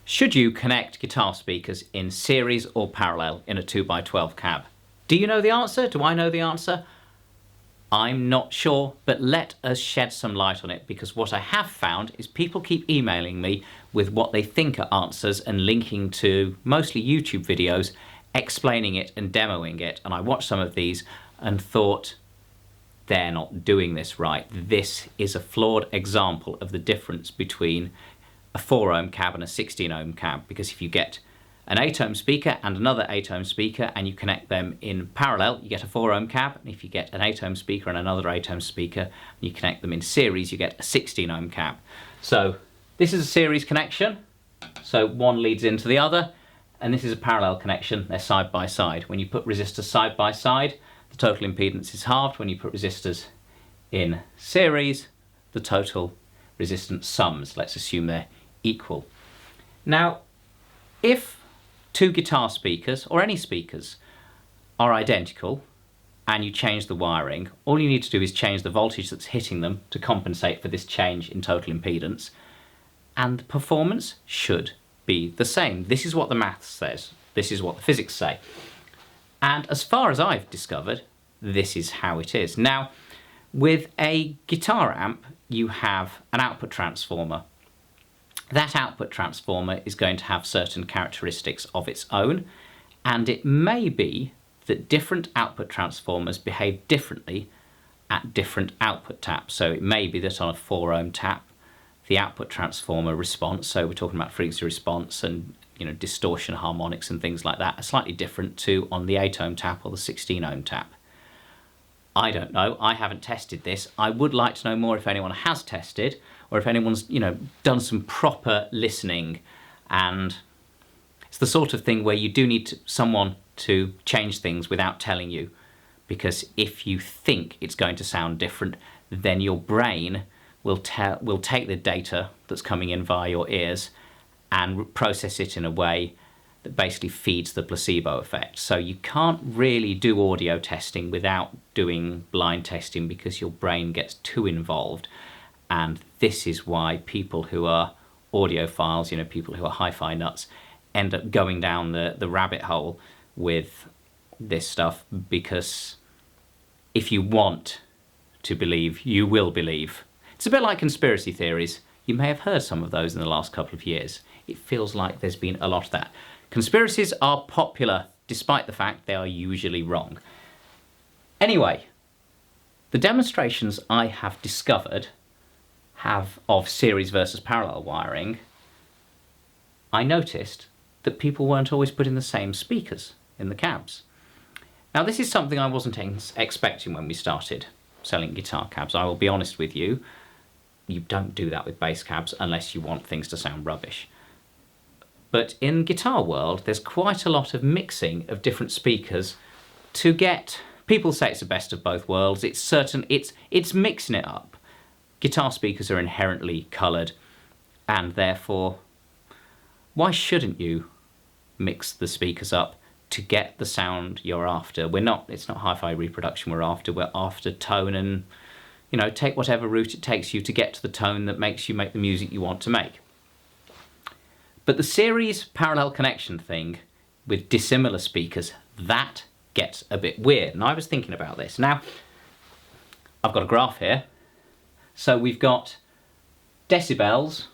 Should you connect guitar speakers in series or parallel in a 2x12 cab? Do you know the answer? Do I know the answer? I'm not sure, but let us shed some light on it, because what I have found is people keep emailing me with what they think are answers and linking to mostly YouTube videos explaining it and demoing it, and I watched some of these and thought, they're not doing this right. This is a flawed example of the difference between a 4 ohm cab and a 16 ohm cab, because if you get an 8 ohm speaker and another 8 ohm speaker and you connect them in parallel, you get a 4 ohm cab, and if you get an 8 ohm speaker and another 8 ohm speaker and you connect them in series, you get a 16 ohm cab. So this is a series connection, so one leads into the other, and this is a parallel connection, they're side by side. When you put resistors side by side, the total impedance is halved. When you put resistors in series, the total resistance sums. Let's assume they're equal. Now, if two guitar speakers, or any speakers, are identical and you change the wiring, all you need to do is change the voltage that's hitting them to compensate for this change in total impedance, and the performance should be the same. This is what the maths says. This is what the physics say. And as far as I've discovered, this is how it is. Now, with a guitar amp, you have an output transformer. That output transformer is going to have certain characteristics of its own, and it may be that different output transformers behave differently at different output taps. So it may be that on a 4 ohm tap, the output transformer response, so we're talking about frequency response and distortion harmonics and things like that, are slightly different to on the 8 ohm tap or the 16 ohm tap. I don't know, I haven't tested this. I would like to know more if anyone has tested, or if anyone's done some proper listening. And it's the sort of thing where you do need someone to change things without telling you, because if you think it's going to sound different, then your brain will take the data that's coming in via your ears and process it in a way that basically feeds the placebo effect. So you can't really do audio testing without doing blind testing, because your brain gets too involved. And this is why people who are audiophiles, people who are hi-fi nuts, end up going down the rabbit hole with this stuff, because if you want to believe, you will believe. It's a bit like conspiracy theories. You may have heard some of those in the last couple of years. It feels like there's been a lot of that. Conspiracies are popular, despite the fact they are usually wrong. Anyway, the demonstrations I have discovered of series versus parallel wiring, I noticed that people weren't always putting the same speakers in the cabs. Now, this is something I wasn't expecting when we started selling guitar cabs. I will be honest with you, you don't do that with bass cabs unless you want things to sound rubbish. But in guitar world, there's quite a lot of mixing of different speakers to get, people say it's the best of both worlds. It's mixing it up. Guitar speakers are inherently coloured, and therefore, why shouldn't you mix the speakers up to get the sound you're after? It's not hi-fi reproduction we're after tone, and take whatever route it takes you to get to the tone that makes you make the music you want to make. But the series parallel connection thing with dissimilar speakers, that gets a bit weird. And I was thinking about this. Now, I've got a graph here. So we've got decibels,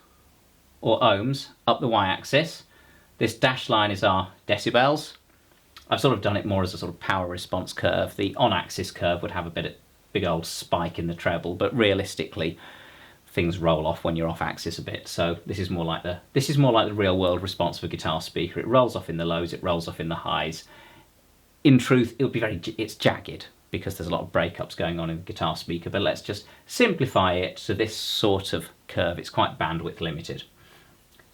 or ohms, up the y-axis. This dashed line is our decibels. I've sort of done it more as a sort of power response curve. The on-axis curve would have a big old spike in the treble, but realistically, things roll off when you're off axis a bit. So this is more like the real world response of a guitar speaker. It rolls off in the lows, it rolls off in the highs. In truth, it's jagged because there's a lot of breakups going on in the guitar speaker, but let's just simplify it to this sort of curve. It's quite bandwidth limited.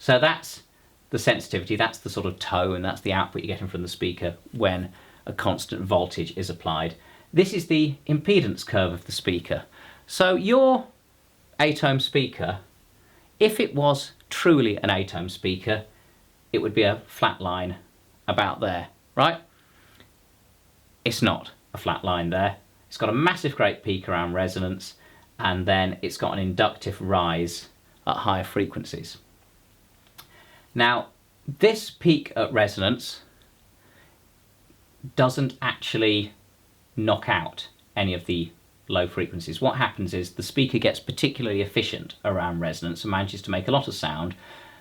So that's the sensitivity, that's the sort of tone, that's the output you're getting from the speaker when a constant voltage is applied. This is the impedance curve of the speaker. So your 8 ohm speaker, if it was truly an 8 ohm speaker, it would be a flat line about there, right? It's not a flat line there. It's got a massive great peak around resonance, and then it's got an inductive rise at higher frequencies. Now, this peak at resonance doesn't actually knock out any of the low frequencies. What happens is the speaker gets particularly efficient around resonance and manages to make a lot of sound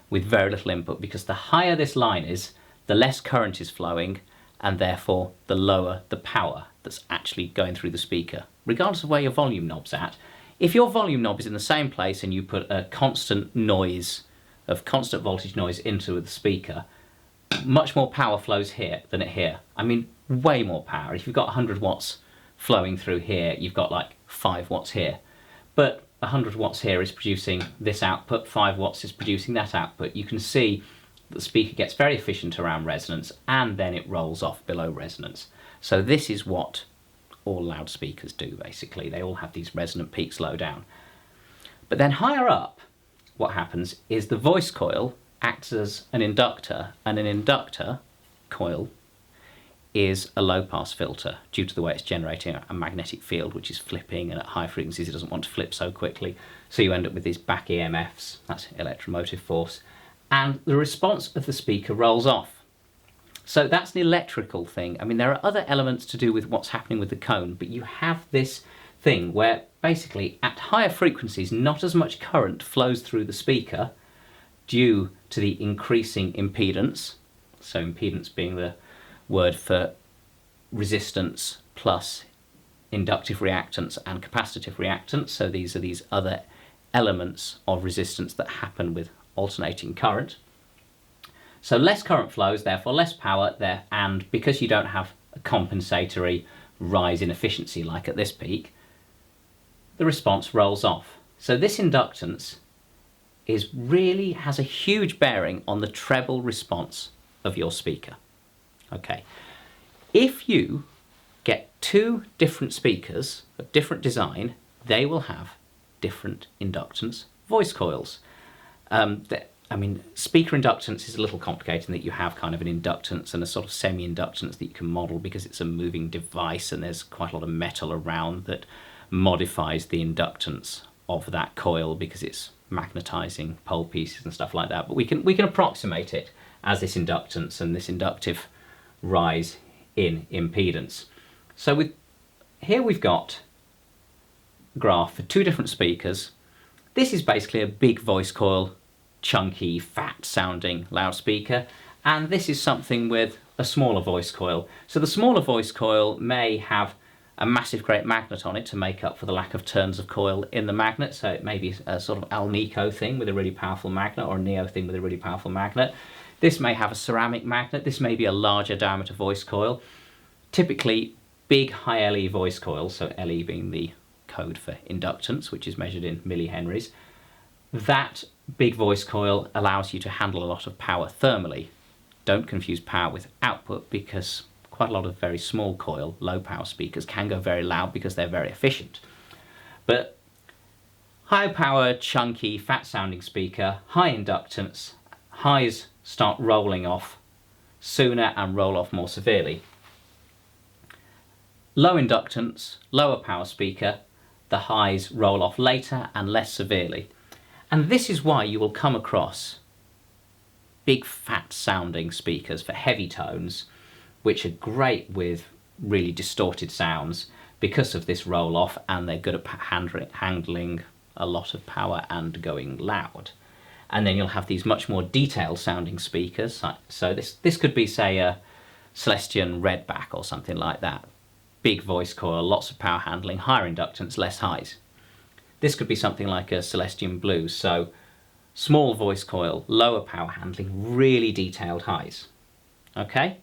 with very little input, because the higher this line is, the less current is flowing, and therefore the lower the power that's actually going through the speaker, regardless of where your volume knob's at. If your volume knob is in the same place and you put a constant voltage noise into the speaker, much more power flows here than here. I mean, way more power. If you've got 100 watts flowing through here, you've got like 5 watts here. But 100 watts here is producing this output, 5 watts is producing that output. You can see that the speaker gets very efficient around resonance, and then it rolls off below resonance. So this is what all loudspeakers do, basically. They all have these resonant peaks low down. But then higher up, what happens is the voice coil acts as an inductor, and an inductor coil is a low-pass filter due to the way it's generating a magnetic field which is flipping, and at high frequencies it doesn't want to flip so quickly. So you end up with these back EMFs, that's electromotive force, and the response of the speaker rolls off. So that's an electrical thing. I mean, there are other elements to do with what's happening with the cone, but you have this thing where basically at higher frequencies not as much current flows through the speaker due to the increasing impedance. So impedance being the word for resistance plus inductive reactance and capacitive reactance. So these are these other elements of resistance that happen with alternating current. So less current flows, therefore less power there, and because you don't have a compensatory rise in efficiency like at this peak, the response rolls off. So this inductance really has a huge bearing on the treble response of your speaker. Okay, if you get two different speakers of different design, they will have different inductance voice coils. I mean, speaker inductance is a little complicated in that you have kind of an inductance and a sort of semi-inductance that you can model because it's a moving device, and there's quite a lot of metal around that modifies the inductance of that coil because it's magnetizing pole pieces and stuff like that. But we can approximate it as this inductance and this inductive rise in impedance. So here we've got a graph for two different speakers. This is basically a big voice coil, chunky, fat sounding loudspeaker, and this is something with a smaller voice coil. So the smaller voice coil may have a massive great magnet on it to make up for the lack of turns of coil in the magnet, so it may be a sort of Alnico thing with a really powerful magnet, or a Neo thing with a really powerful magnet. This may have a ceramic magnet, this may be a larger diameter voice coil. Typically big high LE voice coils, so LE being the code for inductance, which is measured in millihenries. That big voice coil allows you to handle a lot of power thermally. Don't confuse power with output, because quite a lot of very small coil, low power speakers can go very loud because they're very efficient. But high power, chunky, fat sounding speaker, high inductance, highs start rolling off sooner and roll off more severely. Low inductance, lower power speaker, the highs roll off later and less severely. And this is why you will come across big fat sounding speakers for heavy tones, which are great with really distorted sounds because of this roll off, and they're good at handling a lot of power and going loud. And then you'll have these much more detailed sounding speakers. So this could be, say, a Celestion Redback or something like that. Big voice coil, lots of power handling, higher inductance, less highs. This could be something like a Celestion Blues, so small voice coil, lower power handling, really detailed highs. Okay?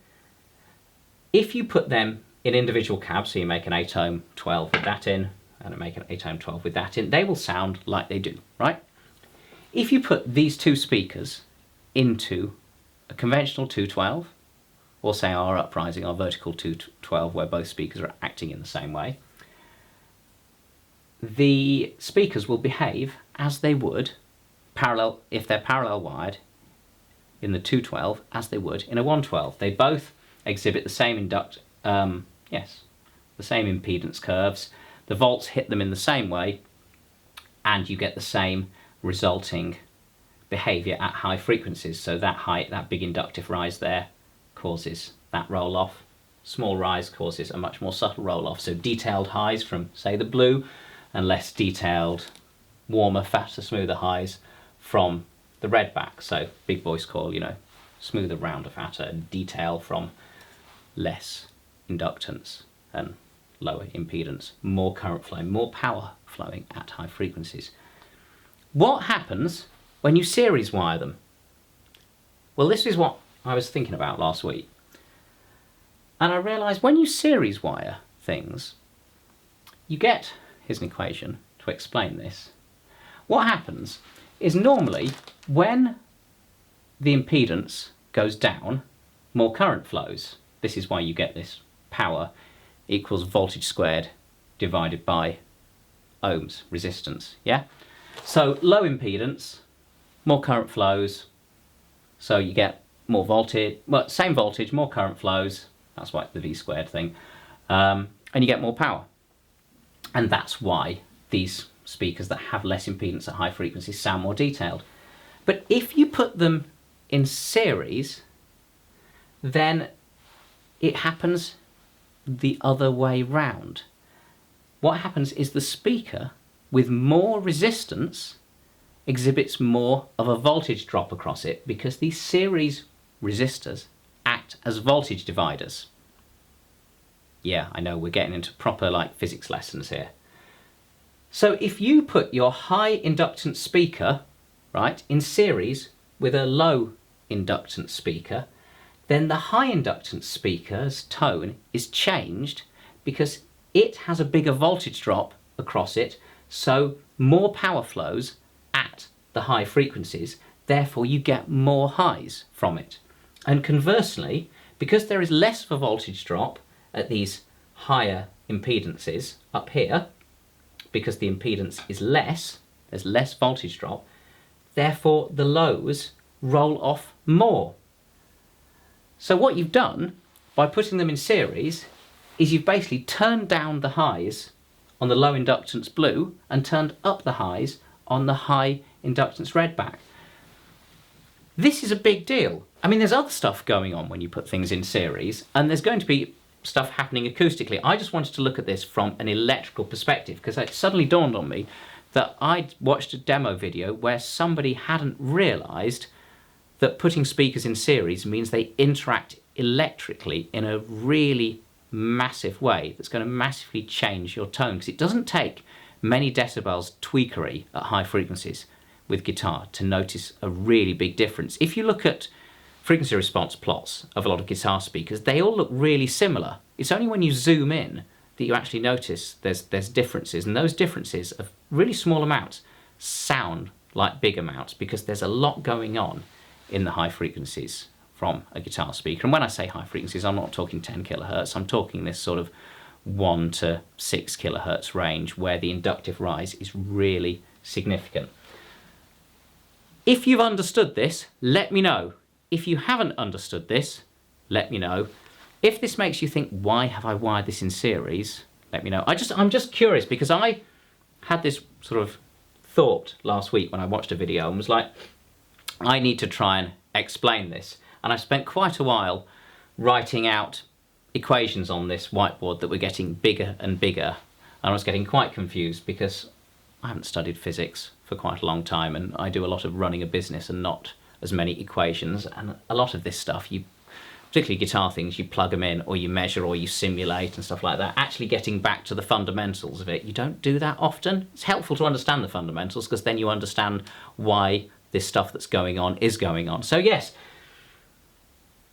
If you put them in individual cabs, so you make an 8-ohm 12 with that in, and make an 8-ohm 12 with that in, they will sound like they do, right? If you put these two speakers into a conventional 212, or say our uprising, our vertical 212, where both speakers are acting in the same way, the speakers will behave as they would parallel, if they're parallel wired in the 212, as they would in a 112. They both exhibit the same the same impedance curves. The volts hit them in the same way, and you get the same resulting behaviour at high frequencies. So that big inductive rise there causes that roll off. Small rise causes a much more subtle roll off. So detailed highs from, say, the blue, and less detailed, warmer, faster, smoother highs from the red back. So big voice coil, smoother, rounder, fatter, and detail from less inductance and lower impedance, more current flow, more power flowing at high frequencies. What happens when you series wire them? Well, this is what I was thinking about last week. And I realised when you series wire things, you get, here's an equation to explain this. What happens is normally when the impedance goes down, more current flows. This is why you get this power equals voltage squared divided by ohms, resistance, yeah? So low impedance, more current flows, so you get more voltage, well, same voltage, more current flows, that's why the V squared thing, and you get more power. And that's why these speakers that have less impedance at high frequencies sound more detailed. But if you put them in series, then it happens the other way round. What happens is the speaker with more resistance exhibits more of a voltage drop across it because these series resistors act as voltage dividers. Yeah, I know we're getting into proper physics lessons here. So if you put your high inductance speaker, right, in series with a low inductance speaker, then the high inductance speaker's tone is changed because it has a bigger voltage drop across it, so more power flows at the high frequencies, therefore you get more highs from it. And conversely, because there is less of a voltage drop at these higher impedances up here, because the impedance is less, there's less voltage drop, therefore the lows roll off more. So what you've done by putting them in series is you've basically turned down the highs on the low inductance blue and turned up the highs on the high inductance red back. This is a big deal. I mean, there's other stuff going on when you put things in series, and there's going to be stuff happening acoustically. I just wanted to look at this from an electrical perspective because it suddenly dawned on me that I'd watched a demo video where somebody hadn't realised that putting speakers in series means they interact electrically in a really massive way that's going to massively change your tone, because it doesn't take many decibels tweakery at high frequencies with guitar to notice a really big difference. If you look at frequency response plots of a lot of guitar speakers, they all look really similar. It's only when you zoom in that you actually notice there's differences, and those differences of really small amounts sound like big amounts because there's a lot going on in the high frequencies from a guitar speaker. And when I say high frequencies, I'm not talking 10 kilohertz, I'm talking this sort of 1 to 6 kilohertz range where the inductive rise is really significant. If you've understood this, let me know. If you haven't understood this, let me know. If this makes you think, why have I wired this in series? Let me know. I'm just curious because I had this sort of thought last week when I watched a video and was like, I need to try and explain this. And I spent quite a while writing out equations on this whiteboard that were getting bigger and bigger. And I was getting quite confused because I haven't studied physics for quite a long time, and I do a lot of running a business and not as many equations. And a lot of this stuff, particularly guitar things, you plug them in or you measure or you simulate and stuff like that. Actually getting back to the fundamentals of it, you don't do that often. It's helpful to understand the fundamentals because then you understand why this stuff that's going on is going on. So yes,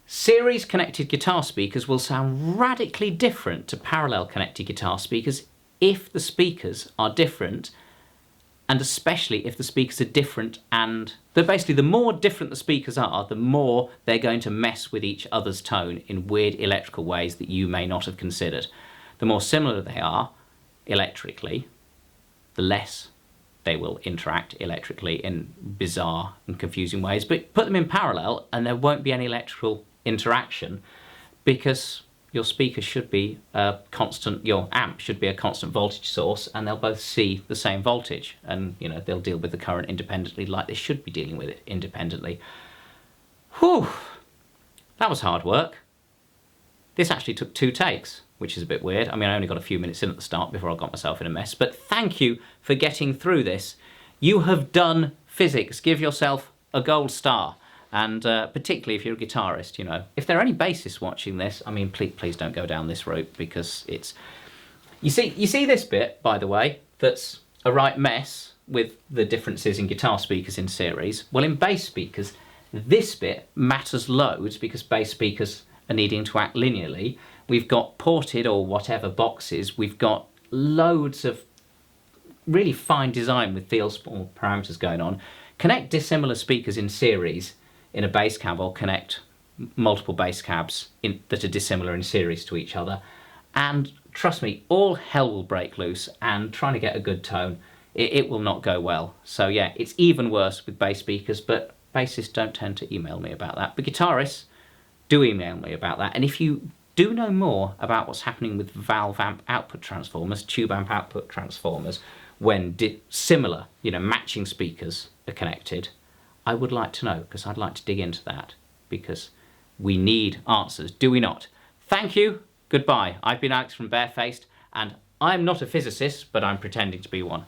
series connected guitar speakers will sound radically different to parallel connected guitar speakers if the speakers are different, and especially if the speakers are different, and basically the more different the speakers are, the more they're going to mess with each other's tone in weird electrical ways that you may not have considered. The more similar they are electrically, the less they will interact electrically in bizarre and confusing ways. But put them in parallel and there won't be any electrical interaction because your speaker should be a constant, your amp should be a constant voltage source, and they'll both see the same voltage, and they'll deal with the current independently like they should be dealing with it independently. Whew, that was hard work. This actually took 2 takes, which is a bit weird. I mean, I only got a few minutes in at the start before I got myself in a mess, but thank you for getting through this. You have done physics. Give yourself a gold star. And particularly if you're a guitarist, if there are any bassists watching this, I mean, please don't go down this route, because it's... You see this bit, by the way, that's a right mess with the differences in guitar speakers in series. Well, in bass speakers, this bit matters loads, because bass speakers are needing to act linearly. We've got ported or whatever boxes. We've got loads of really fine design with field parameters going on. Connect dissimilar speakers in series in a bass cab, or connect multiple bass cabs that are dissimilar in series to each other, and trust me, all hell will break loose, and trying to get a good tone, it will not go well. So yeah, it's even worse with bass speakers, but bassists don't tend to email me about that. But guitarists do email me about that, and if you do know more about what's happening with valve amp output transformers, tube amp output transformers, when similar, matching speakers are connected, I would like to know, because I'd like to dig into that, because we need answers, do we not? Thank you, goodbye. I've been Alex from Barefaced, and I'm not a physicist, but I'm pretending to be one.